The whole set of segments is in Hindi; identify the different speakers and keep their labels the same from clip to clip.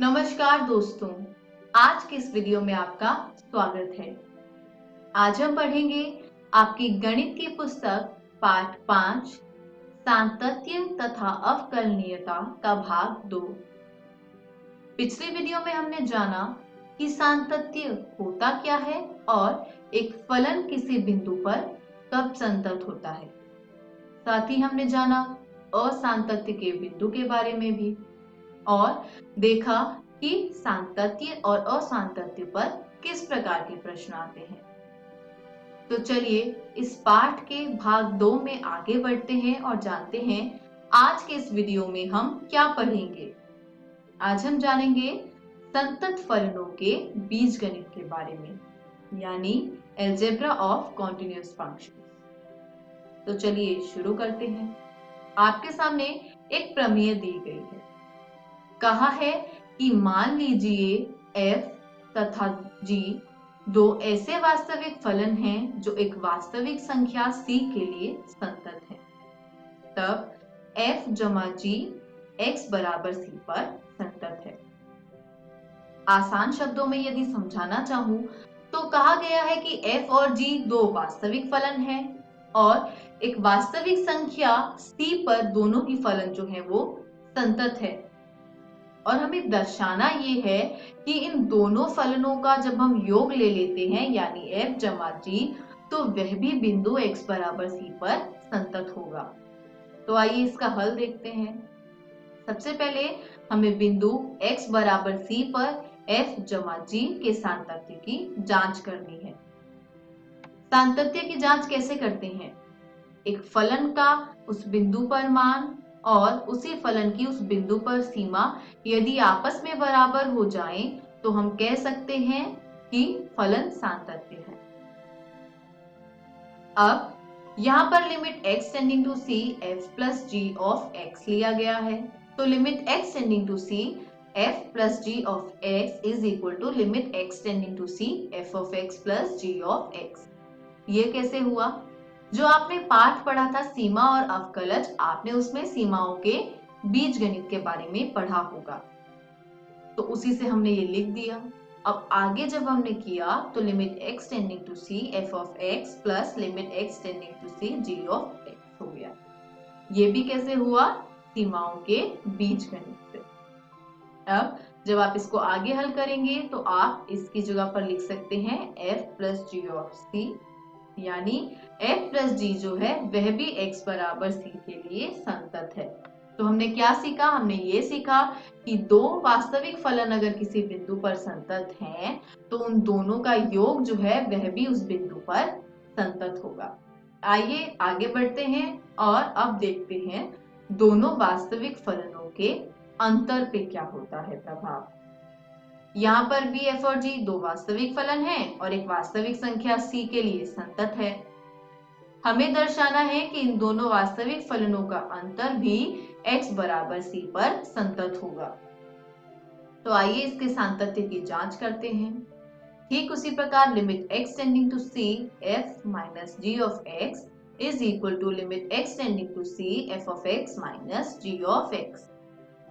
Speaker 1: नमस्कार दोस्तों, आज के इस वीडियो में आपका स्वागत है। आज हम पढ़ेंगे आपकी गणित की पुस्तक पाठ 5 सातत्य तथा अवकलनीयता का भाग 2। पिछले वीडियो में हमने जाना कि सातत्य होता क्या है और एक फलन किसी बिंदु पर कब संतत होता है। साथ ही हमने जाना असातत्य के बिंदु के बारे में भी और देखा कि सातत्य और असातत्य पर किस प्रकार के प्रश्न आते हैं। तो चलिए इस पाठ के भाग 2 में आगे बढ़ते हैं और जानते हैं आज के इस वीडियो में हम क्या पढ़ेंगे। आज हम जानेंगे संतत फलनों के बीजगणित के बारे में, यानी अलजेब्रा ऑफ कॉन्टिन्यूअस फंक्शंस। तो चलिए शुरू करते हैं। आपके सामने एक प्रमेय दी गई है। कहा है कि मान लीजिए f तथा g दो ऐसे वास्तविक फलन हैं जो एक वास्तविक संख्या c के लिए संतत हैं। तब f जमा g x बराबर c पर संतत है। आसान शब्दों में यदि समझाना चाहूं तो कहा गया है कि f और g दो वास्तविक फलन हैं और एक वास्तविक संख्या c पर दोनों ही फलन जो है वो संतत है। और हमें दर्शाना ये है कि इन दोनों फलनों का जब हम योग ले लेते हैं यानी f जमा g, तो वह भी बिंदु x बराबर c पर संतत होगा। तो आइए इसका हल देखते हैं। सबसे पहले हमें बिंदु x बराबर c पर f जमा g के सातत्य की जांच करनी है। सातत्य की जांच कैसे करते हैं? एक फलन का उस बिंदु पर मान और उसी फलन की उस बिंदु पर सीमा यदि आपस में बराबर हो जाएं, तो हम कह सकते हैं कि फलन सातत्य है। अब यहाँ पर limit x tending to c f plus g of x लिया गया है। तो limit x tending to c f plus g of x is equal to limit x tending to c f of x plus g of x। ये कैसे हुआ? जो आपने पाठ पढ़ा था सीमा और अवकलज, आपने उसमें सीमाओं के बीजगणित के बारे में पढ़ा होगा, तो उसी से हमने ये लिख दिया। अब आगे जब हमने किया तो limit x tending to c f of x plus limit x tending to c g of x हो गया। ये भी कैसे हुआ? सीमाओं के बीजगणित से। अब जब आप इसको आगे हल करेंगे तो आप इसकी जगह पर लिख सकते हैं f plus g of c, यानी f प्लस g जो है वह भी x बराबर c के लिए संतत है। तो हमने क्या सीखा? हमने ये सीखा कि दो वास्तविक फलन अगर किसी बिंदु पर संतत हैं, तो उन दोनों का योग जो है वह भी उस बिंदु पर संतत होगा। आइए आगे बढ़ते हैं और अब देखते हैं दोनों वास्तविक फलनों के अंतर पे क्या होता है प्रभाव। यहाँ पर भी f और g दो वास्तविक फलन हैं और एक वास्तविक संख्या c के लिए संतत है। हमें दर्शाना है कि इन दोनों वास्तविक फलनों का अंतर भी x बराबर c पर संतत होगा। तो आइए इसके सातत्य की जांच करते हैं। ठीक उसी प्रकार limit x tending to c f minus g of x is equal to limit x tending to c f of x minus g of x।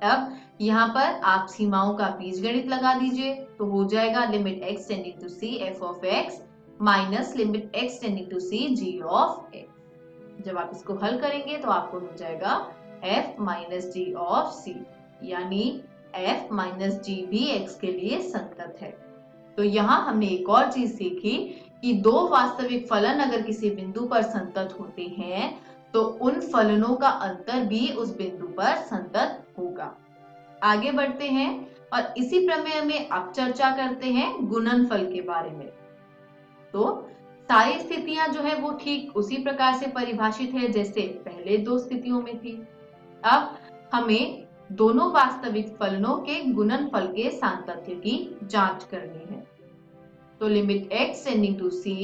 Speaker 1: अब यहाँ पर आप सीमाओं का बीजगणित लगा दीजिए, तो हो जाएगा limit x tending to c f of x minus limit x tending to c g of x। जब आप इसको हल करेंगे तो आपको मिल जाएगा f minus g of c, यानी f माइनस g भी x के लिए संतत है। तो यहाँ हमने एक और चीज सीखी कि दो वास्तविक फलन अगर किसी बिंदु पर संतत होते हैं, तो उन फलनों का अंतर भी उस बिंदु पर संतत होगा। आगे बढ़ते हैं और इसी प्रमेय में अब चर्चा करते हैं गुणनफल के बारे में। तो सारी स्थितियां जो है वो ठीक उसी प्रकार से परिभाषित है जैसे पहले दो स्थितियों में थी। अब हमें दोनों वास्तविक फलनों के गुणनफल के सातत्य की जांच करनी है। तो limit x tending to c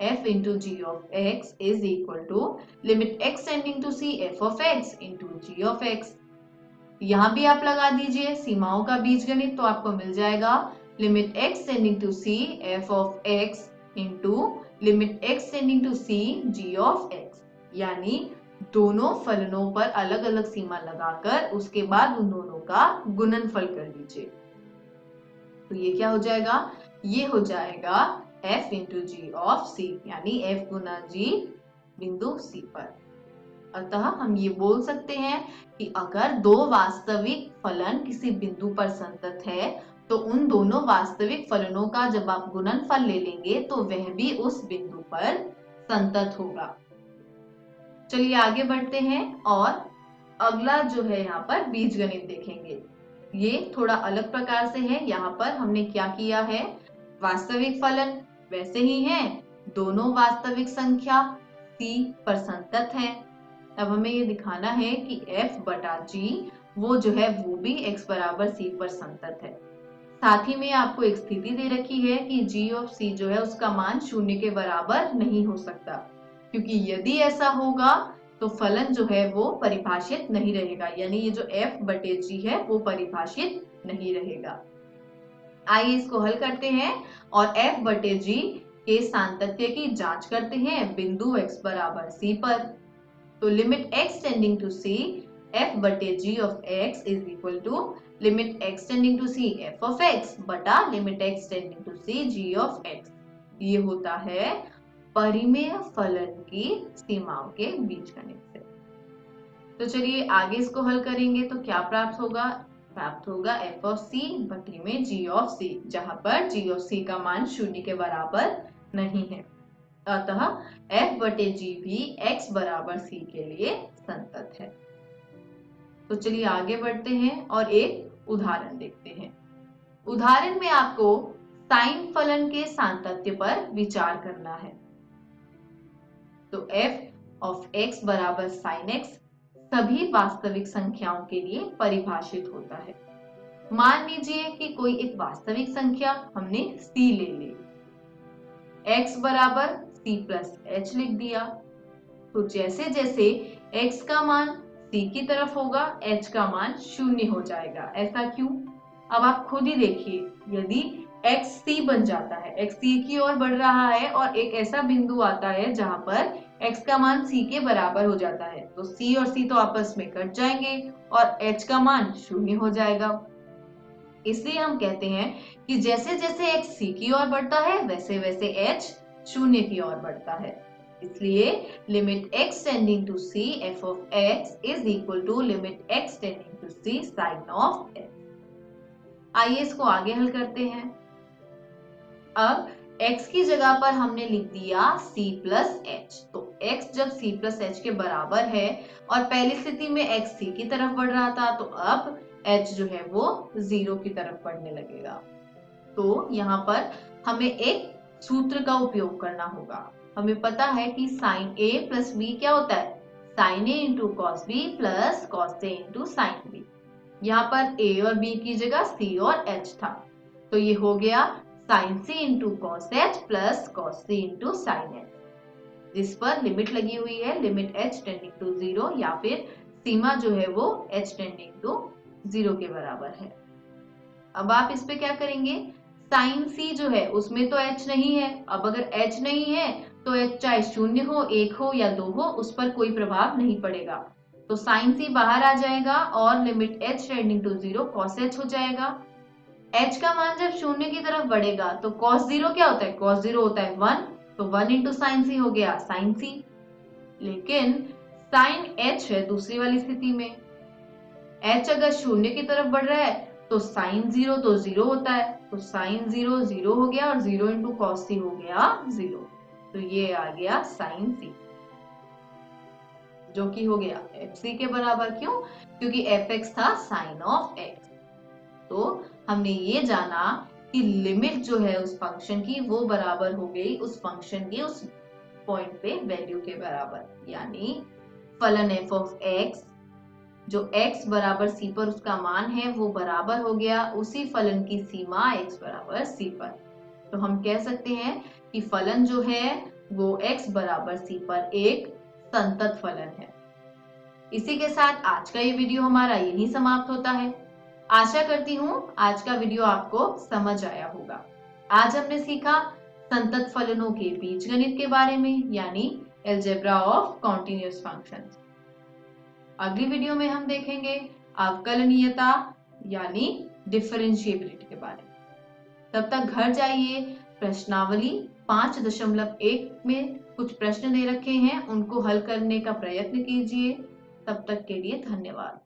Speaker 1: f into g of x is equal to limit x tending to c f of x into g of x। यहाँ भी आप लगा दीजिए सीमाओं का बीजगणित, तो आपको मिल जाएगा limit x tending to c f of x into limit x tending to c g of x, यानी दोनों फलनों पर अलग अलग सीमा लगाकर उसके बाद उन दोनों का गुणनफल कर लीजिए। तो ये क्या हो जाएगा, ये हो जाएगा f इंटू जी ऑफ सी, यानी f गुना g बिंदु C पर। अतः हम ये बोल सकते हैं कि अगर दो वास्तविक फलन किसी बिंदु पर संतत है तो उन दोनों वास्तविक फलनों का जब आप गुणनफल ले लेंगे तो वह भी उस बिंदु पर संतत होगा। चलिए आगे बढ़ते हैं और अगला जो है यहाँ पर बीजगणित देखेंगे। ये थोड़ा अलग प्रकार से है। यहाँ पर हमने क्या किया है, वास्तविक फलन वैसे ही हैं, दोनों वास्तविक संख्या c पर संतत है। अब हमें ये दिखाना है कि f बटा g वो जो है वो भी x बराबर c पर संतत है। साथ ही में आपको एक स्थिति दे रखी है कि g ऑफ c जो है उसका मान शून्य के बराबर नहीं हो सकता, क्योंकि यदि ऐसा होगा तो फलन जो है वो परिभाषित नहीं रहेगा, यानी ये जो f बटे g है वो परिभाषित नहीं रहेगा। आइए इसको हल करते हैं और f बटे g के सांतत्य की जांच करते हैं बिंदु x बराबर c पर। तो limit x tending to c f बटे g of x is equal to limit x tending to c f of x बटा limit x tending to c g of x। ये होता है परिमेय फलन की सीमाओं के बीजगणित से। तो चलिए आगे इसको हल करेंगे तो क्या प्राप्त होगा f ऑफ c बटे में g ऑफ c, जहां पर g ऑफ c का मान शून्य के बराबर नहीं है। अतः f बटे g भी x बराबर c के लिए संतत है। तो चलिए आगे बढ़ते हैं और एक उदाहरण देखते हैं। उदाहरण में आपको साइन फलन के सांतत्य पर विचार करना है। तो f ऑफ x बराबर sin x सभी वास्तविक संख्याओं के लिए परिभाषित होता है। मान लीजिए कि कोई एक वास्तविक संख्या हमने c ले ली, x बराबर c प्लस h लिख दिया। तो जैसे जैसे x का मान c की तरफ होगा h का मान शून्य हो जाएगा। ऐसा क्यों? अब आप खुद ही देखिए, यदि x c बन जाता है, x c की ओर बढ़ रहा है और एक ऐसा बिंदु आता है जहां पर x का मान c के बराबर हो जाता है, तो c और c तो आपस में कट जाएंगे और h का मान शून्य हो जाएगा। इसलिए हम कहते हैं कि जैसे जैसे x c की ओर बढ़ता है वैसे वैसे h शून्य की ओर बढ़ता है। इसलिए limit x tending to c f of x is equal to limit x tending to c sine of x। आइए इसको आगे हल करते हैं। अब x की जगह पर हमने लिख दिया c प्लस h। तो x जब c प्लस h के बराबर है और पहली स्थिति में x c की तरफ बढ़ रहा था, तो अब h जो है वो 0 की तरफ बढ़ने लगेगा। तो यहाँ पर हमें एक सूत्र का उपयोग करना होगा। हमें पता है कि साइन a प्लस b क्या होता है, sine a into cos b plus cos a into sine b। यहाँ पर a और b की जगह c और h था, तो ये हो गया sine c into cos h plus cos c into sine h, जिस पर लिमिट लगी हुई है लिमिट h टेंडिंग टू 0, या फिर सीमा जो है वो h टेंडिंग टू 0 के बराबर है। अब आप इस पे क्या करेंगे, साइन c जो है उसमें तो h नहीं है। अब अगर h नहीं है तो h चाहे 0 हो, 1 हो या 2 हो, उस पर कोई प्रभाव नहीं पड़ेगा। तो साइन c बाहर आ जाएगा और limit h tending to 0 cos h हो जाएगा। h का मान जब 0 की तरफ बढ़ेगा तो cos 0 क्या होता है, cos 0 होता है 1, तो 1 इंटू साइन c हो गया साइन c। लेकिन साइन h है दूसरी वाली स्थिति में, h अगर 0 की तरफ बढ़ रहा है तो साइन 0 तो 0 होता है, तो साइन 0 0 हो गया और 0 इंटू कॉस c हो गया 0। तो ये आ गया साइन c, जो कि हो गया fc के बराबर। क्यों? क्योंकि fx था साइन ऑफ x। तो हमने ये जाना कि लिमिट जो है उस फंक्शन की वो बराबर हो गई उस फंक्शन की उस पॉइंट पे वैल्यू के बराबर, यानी फलन f ऑफ x जो x बराबर c पर उसका मान है वो बराबर हो गया उसी फलन की सीमा x बराबर c पर। तो हम कह सकते हैं कि फलन जो है वो x बराबर c पर एक संतत फलन है। इसी के साथ आज का ये वीडियो हमारा यहीं समाप्त होता है। आशा करती हूँ आज का वीडियो आपको समझ आया होगा। आज हमने सीखा संतत फलनों के बीजगणित के बारे में, यानी अलजेब्रा ऑफ कॉन्टिन्यूअस फंक्शंस। अगली वीडियो में हम देखेंगे अवकलनीयता यानी डिफरेंशिएबिलिटी के बारे में। तब तक घर जाइए, प्रश्नावली 5.1 में कुछ प्रश्न दे रखे हैं, उनको हल करने का प्रयत्न कीजिए। तब तक के लिए धन्यवाद।